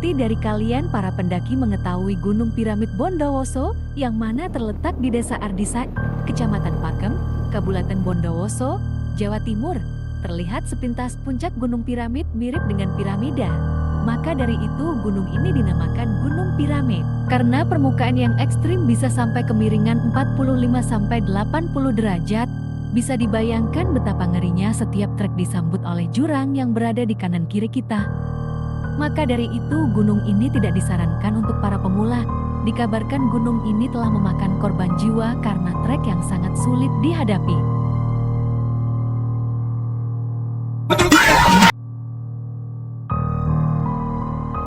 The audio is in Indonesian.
Pasti dari kalian para pendaki mengetahui Gunung Piramid Bondowoso yang mana terletak di Desa Ardisa, Kecamatan Pakem, Kabupaten Bondowoso, Jawa Timur. Terlihat sepintas puncak Gunung Piramid mirip dengan piramida. Maka dari itu gunung ini dinamakan Gunung Piramid. Karena permukaan yang ekstrim bisa sampai kemiringan 45-80 derajat, bisa dibayangkan betapa ngerinya setiap trek disambut oleh jurang yang berada di kanan kiri kita. Maka dari itu gunung ini tidak disarankan untuk para pemula. Dikabarkan gunung ini telah memakan korban jiwa karena trek yang sangat sulit dihadapi.